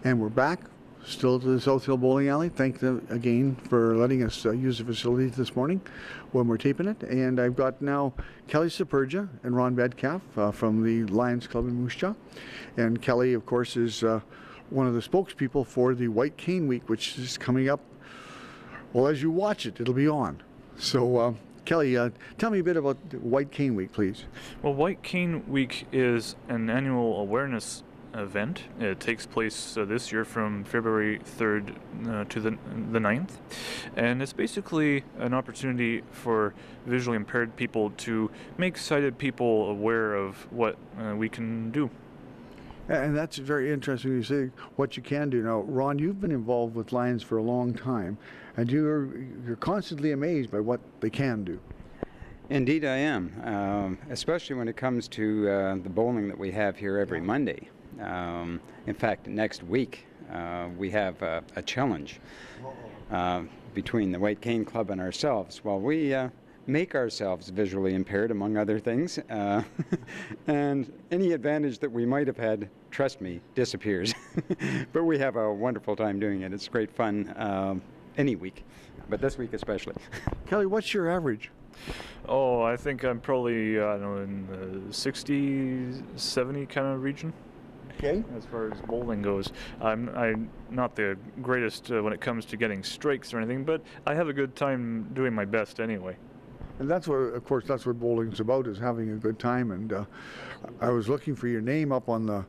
And we're back, still to the South Hill Bowling Alley. Thanks again for letting us use the facility this morning when we're taping it. And I've got now Kelly Saperja and Ron Bedcalf from the Lions Club in Moose Jaw. And Kelly, of course, is one of the spokespeople for the White Cane Week, which is coming up. Well, as you watch it, it'll be on. So, Kelly, tell me a bit about White Cane Week, please. Well, White Cane Week is an annual awareness event. It takes place this year from February 3rd to the 9th, and it's basically an opportunity for visually impaired people to make sighted people aware of what we can do. And that's very interesting you say what you can do. Now, Ron, you've been involved with Lions for a long time, and you're constantly amazed by what they can do. Indeed I am, especially when it comes to the bowling that we have here every Monday. In fact, next week we have a challenge between the White Cane Club and ourselves. Well, we make ourselves visually impaired, among other things, and any advantage that we might have had, trust me, disappears. But we have a wonderful time doing it. It's great fun any week, but this week especially. Kelly, what's your average? Oh, I think I'm probably, I don't know, in the 60, 70 kind of region. Okay. As far as bowling goes, I'm not the greatest when it comes to getting strikes or anything, but I have a good time doing my best anyway. And that's what, of course, that's what bowling's about, is having a good time. And I was looking for your name up on the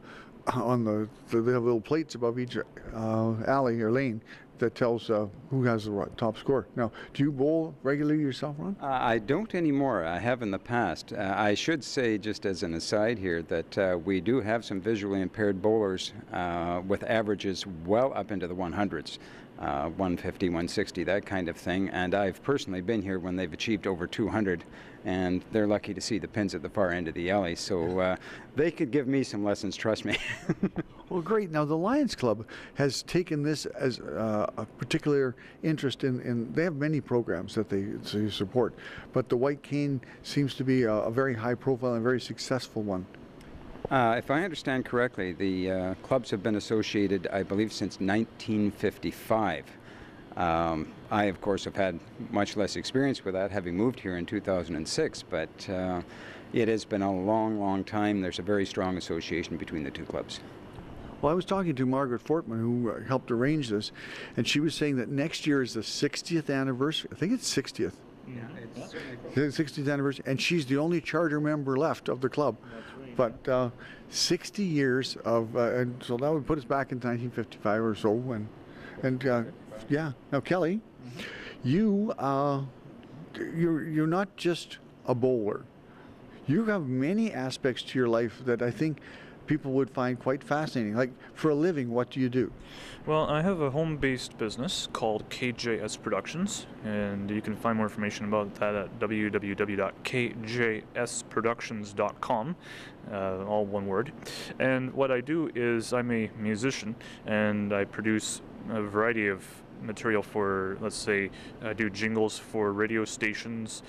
they have little plates above each alley or lane that tells who has the top score. Now, do you bowl regularly yourself, Ron? I don't anymore. I have in the past. I should say, just as an aside here, that we do have some visually impaired bowlers with averages well up into the 100s. 150, 160, that kind of thing. And I've personally been here when they've achieved over 200, and they're lucky to see the pins at the far end of the alley. So they could give me some lessons, trust me. Well, great. Now, the Lions Club has taken this as a particular interest in they have many programs that they support, but the White Cane seems to be a very high profile and very successful one. If I understand correctly, the clubs have been associated, I believe, since 1955. I, of course, have had much less experience with that, having moved here in 2006, but it has been a long, long time. There's a very strong association between the two clubs. Well, I was talking to Margaret Fortman, who helped arrange this, and she was saying that next year is the 60th anniversary. I think it's 60th. Yeah, it's The 60th anniversary, and she's the only charter member left of the club. But 60 years of, and so that would put us back in 1955 or so. And yeah. Now, Kelly, you're not just a bowler. You have many aspects to your life that I think people would find quite fascinating. Like, for a living, what do you do? Well, I have a home-based business called KJS Productions, and you can find more information about that at www.kjsproductions.com, all one word. And what I do is I'm a musician, and I produce a variety of material for, let's say, I do jingles for radio stations,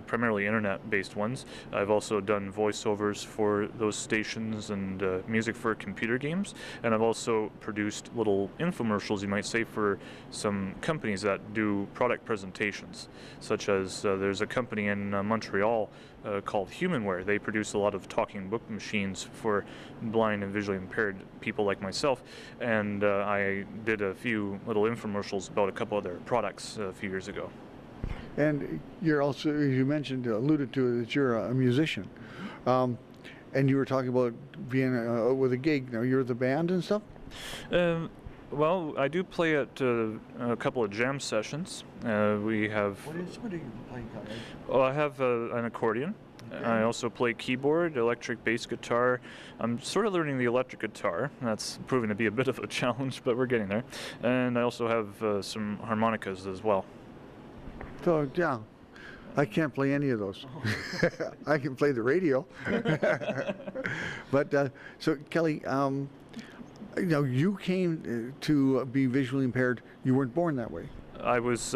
primarily internet-based ones. I've also done voiceovers for those stations and music for computer games, and I've also produced little infomercials, you might say, for some companies that do product presentations, such as there's a company in Montreal called Humanware. They produce a lot of talking book machines for blind and visually impaired people like myself, and I did a few little infomercials about a couple of their products a few years ago. And you're also, you mentioned, alluded to it, that you're a musician. And you were talking about being with a gig. Now, you're the band and stuff? Well, I do play at a couple of jam sessions. We have... What are you playing? Oh, I have an accordion. Okay. I also play keyboard, electric bass guitar. I'm sort of learning the electric guitar. That's proving to be a bit of a challenge, but we're getting there. And I also have some harmonicas as well. So, yeah. I can't play any of those. I can play the radio. But, so, Kelly, you know, you came to be visually impaired. You weren't born that way. I was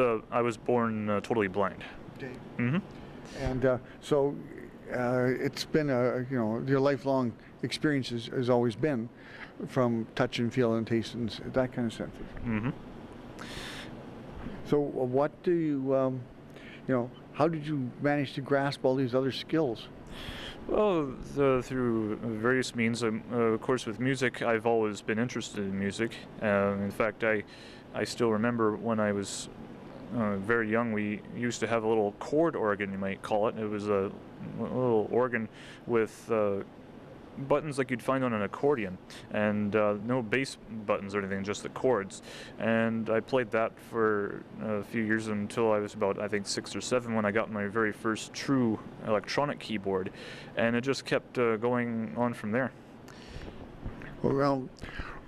born totally blind. Okay. Mm-hmm. And so, it's been your lifelong experience has always been from touch and feel and taste and that kind of sense. Mm-hmm. So what do you, how did you manage to grasp all these other skills? Well, through various means. Of course, with music, I've always been interested in music. In fact, I still remember when I was very young, we used to have a little chord organ, you might call it. It was a little organ with buttons like you'd find on an accordion, and no bass buttons or anything, just the chords. And I played that for a few years until I was about, I think, 6 or 7 when I got my very first true electronic keyboard, and it just kept going on from there. Well,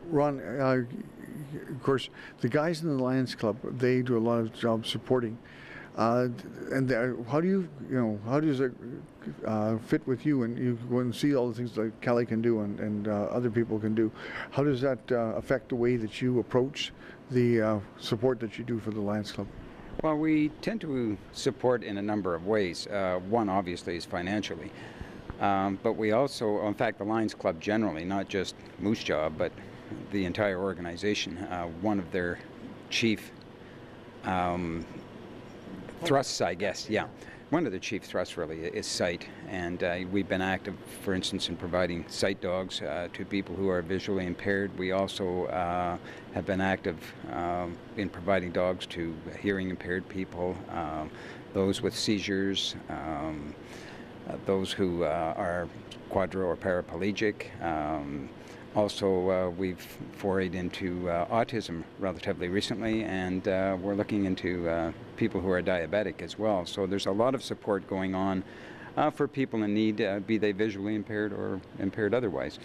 Ron, of course, the guys in the Lions Club, they do a lot of job supporting. And how do how does it fit with you, and you go and see all the things that Kelly can do and other people can do? How does that affect the way that you approach the support that you do for the Lions Club? Well, we tend to support in a number of ways. One, obviously, is financially. But we also, in fact, the Lions Club generally, not just Moose Jaw, but the entire organization, one of their chief thrusts, I guess, yeah. One of the chief thrusts really is sight, and we've been active, for instance, in providing sight dogs to people who are visually impaired. We also have been active in providing dogs to hearing impaired people, those with seizures, those who are quadro or paraplegic. Also, we've forayed into autism relatively recently, and we're looking into people who are diabetic as well. So there's a lot of support going on for people in need, be they visually impaired or impaired otherwise.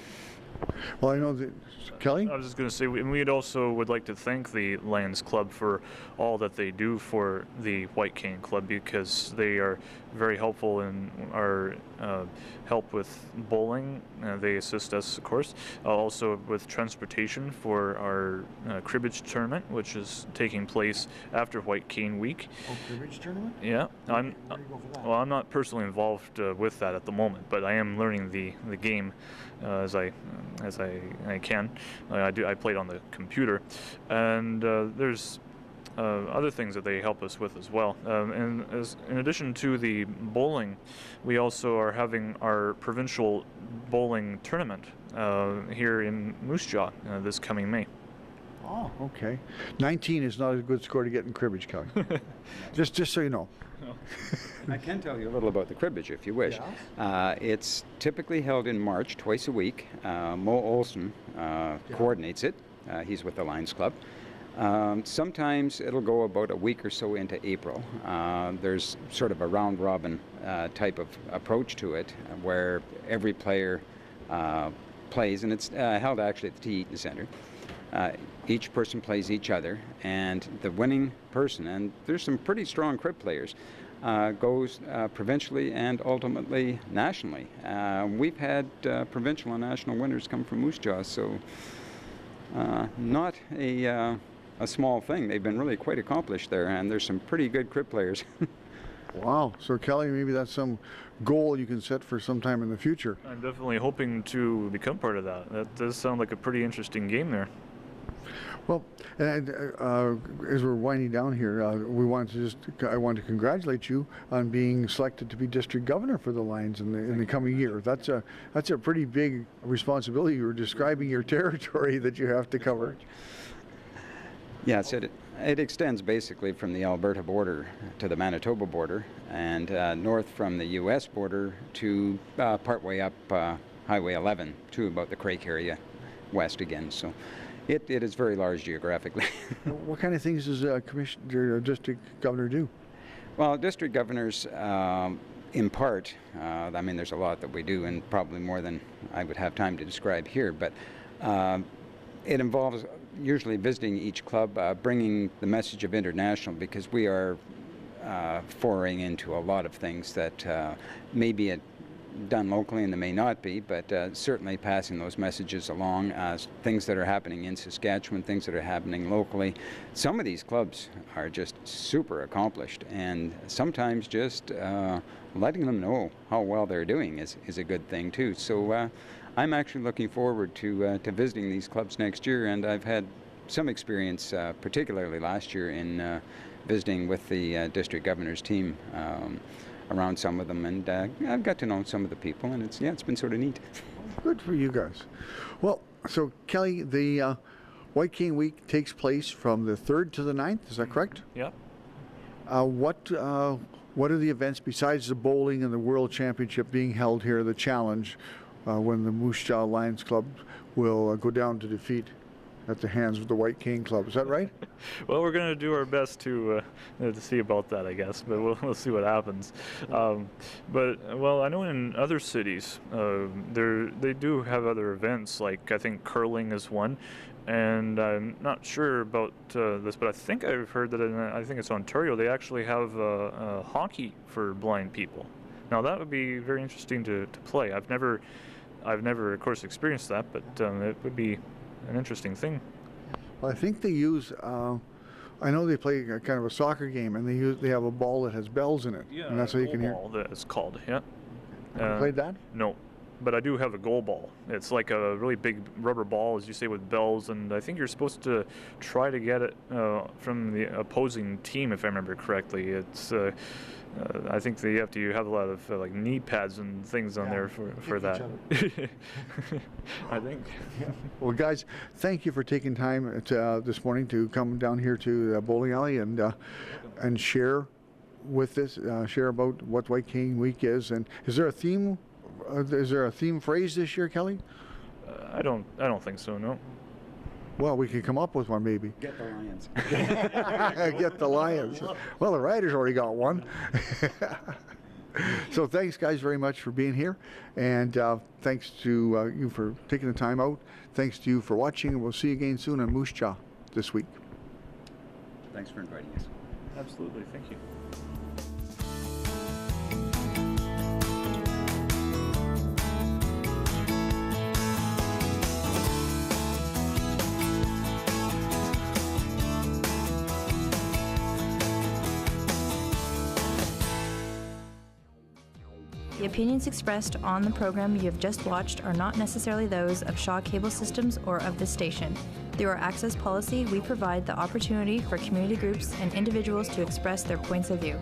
Well, I know that, Kelly? I was just going to say, we'd also would like to thank the Lions Club for all that they do for the White Cane Club, because they are very helpful in our help with bowling. They assist us, of course, also with transportation for our Cribbage tournament, which is taking place after White Cane Week. Oh, Cribbage tournament? Yeah. Where do you go for that? Well, I'm not personally involved with that at the moment, but I am learning the game as I can. I played on the computer, and there's other things that they help us with as well. And in addition to the bowling, we also are having our provincial bowling tournament here in Moose Jaw this coming May. Oh, okay. 19 is not a good score to get in cribbage, Kelly. just so you know. I can tell you a little about the cribbage if you wish. It's typically held in March, twice a week. Mo Olson coordinates it. He's with the Lions Club. Sometimes it'll go about a week or so into April. There's sort of a round-robin type of approach to it, where every player plays, and it's held actually at the Tea Eaton Center. Each person plays each other, and the winning person, and there's some pretty strong crib players, goes provincially and ultimately nationally. We've had provincial and national winners come from Moose Jaw, so not a small thing. They've been really quite accomplished there, and there's some pretty good crib players. Wow. So, Kelly, maybe that's some goal you can set for some time in the future. I'm definitely hoping to become part of that. That does sound like a pretty interesting game there. Well, and as we're winding down here, I want to congratulate you on being selected to be district governor for the Lions in the coming year. That's a pretty big responsibility. You were describing your territory that you have to cover. Yes, it extends basically from the Alberta border to the Manitoba border, and north from the U.S. border to partway up Highway 11 to about the Crake area, west again. So it is very large geographically. What kind of things does a district governor do? Well, district governors, in part, I mean, there's a lot that we do, and probably more than I would have time to describe here, but it involves usually visiting each club, bringing the message of international, because we are foraying into a lot of things that maybe done locally and there may not be, but certainly passing those messages along, things that are happening in Saskatchewan, things that are happening locally. Some of these clubs are just super accomplished, and sometimes just letting them know how well they're doing is a good thing too. So I'm actually looking forward to visiting these clubs next year, and I've had some experience, particularly last year, in visiting with the district governor's team around some of them, and I've got to know some of the people, and it's been sort of neat. Good for you guys. Well, so Kelly, the White Cane Week takes place from the 3rd to the 9th, is that correct? Yeah. What are the events besides the bowling and the World Championship being held here, the challenge, when the Moose Jaw Lions Club will go down to defeat at the hands of the White Cane Club? Is that right? Well, we're going to do our best to see about that, I guess, but we'll see what happens. But well, I know in other cities, they do have other events, like I think curling is one, and I'm not sure about this, but I think I've heard that I think it's Ontario, they actually have hockey for blind people. Now that would be very interesting to play. I've never, of course, experienced that, but it would be an interesting thing. Well, I think they use. I know they play a kind of a soccer game, and they have a ball that has bells in it, and that's how you can hear. Goal ball, that it's called. Yeah. Have you played that? No, but I do have a goal ball. It's like a really big rubber ball, as you say, with bells, and I think you're supposed to try to get it from the opposing team, if I remember correctly. It's. I think you have to have a lot of like knee pads and things on there for that. I think. Yeah. Well, guys, thank you for taking time this morning to come down here to the bowling alley and share with us, share about what White Cane Week is. And is there a theme? Is there a theme phrase this year, Kelly? I don't think so. No. Well, we could come up with one, maybe. Get the Lions. Get the Lions. Well, the Riders already got one. So thanks, guys, very much for being here. And thanks to you for taking the time out. Thanks to you for watching. And we'll see you again soon on Moose Jaw this week. Thanks for inviting us. Absolutely. Thank you. The opinions expressed on the program you have just watched are not necessarily those of Shaw Cable Systems or of this station. Through our access policy, we provide the opportunity for community groups and individuals to express their points of view.